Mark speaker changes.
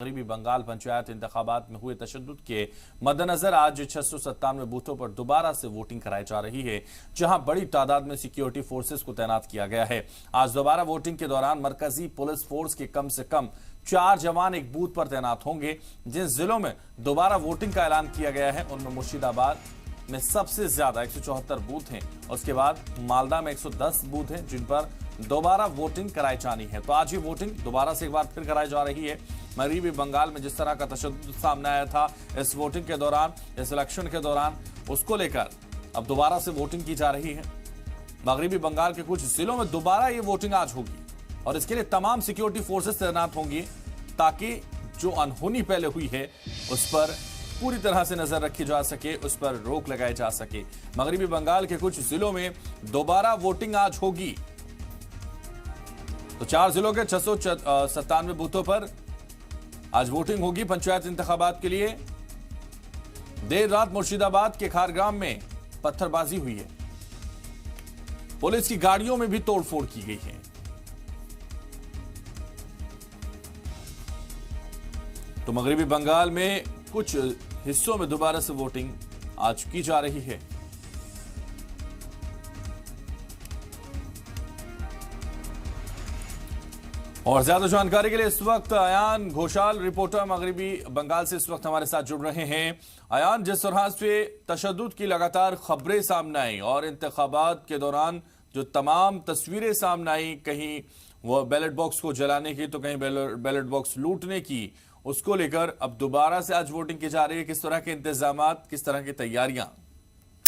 Speaker 1: मगरबी बंगाल पंचायत इंतखाबात में हुए तशद्दुद के मद्देनजर आज 697 बूथों पर दोबारा से वोटिंग कराई जा रही है, जहां बड़ी तादाद में सिक्योरिटी फोर्सेस को तैनात किया गया है। आज दोबारा वोटिंग के दौरान मरकजी पुलिस फोर्स के कम से कम 4 जवान एक बूथ पर तैनात होंगे। जिन जिलों में दोबारा वोटिंग का ऐलान किया गया है उनमें मुर्शिदाबाद में सबसे ज्यादा 174 बूथ हैं। उसके बाद मालदा में 110 बूथ हैं जिन पर दोबारा वोटिंग कराई जानी है। तो आज ये वोटिंग दोबारा से एक बार फिर कराई जा रही है। मगरबी बंगाल में जिस तरह का तशद्दुद सामने आया था इस वोटिंग के दौरान, इस इलेक्शन के दौरान, उसको लेकर अब दोबारा से वोटिंग की जा रही है। मगरबी बंगाल के कुछ जिलों में दोबारा ये वोटिंग आज होगी और इसके लिए तमाम सिक्योरिटी फोर्सेस तैनात होंगी ताकि जो अनहोनी पहले हुई है उस पर पूरी तरह से नजर रखी जा सके, उस पर रोक लगाई जा सके। मगरबी बंगाल के कुछ जिलों में दोबारा वोटिंग आज होगी। तो 4 जिलों के 697 बूथों पर आज वोटिंग होगी पंचायत इंतखाबात के लिए। देर रात मुर्शिदाबाद के खारग्राम में पत्थरबाजी हुई है, पुलिस की गाड़ियों में भी तोड़फोड़ की गई है। तो मगरबी बंगाल में कुछ हिस्सों में दोबारा से वोटिंग आज की जा रही है। और ज्यादा जानकारी के लिए इस वक्त अयान घोषाल रिपोर्टर मगरबी बंगाल से इस वक्त हमारे साथ जुड़ रहे हैं। अयान, जिस तरह से तशद्दुद की लगातार खबरें सामने आई और इंतखाबात के दौरान जो तमाम तस्वीरें सामने आई, कहीं वो बैलेट बॉक्स को जलाने की तो कहीं बैलेट बॉक्स लूटने की, उसको लेकर अब दोबारा से आज वोटिंग की जा रही है। किस तरह के इंतजामात, किस तरह की तैयारियां?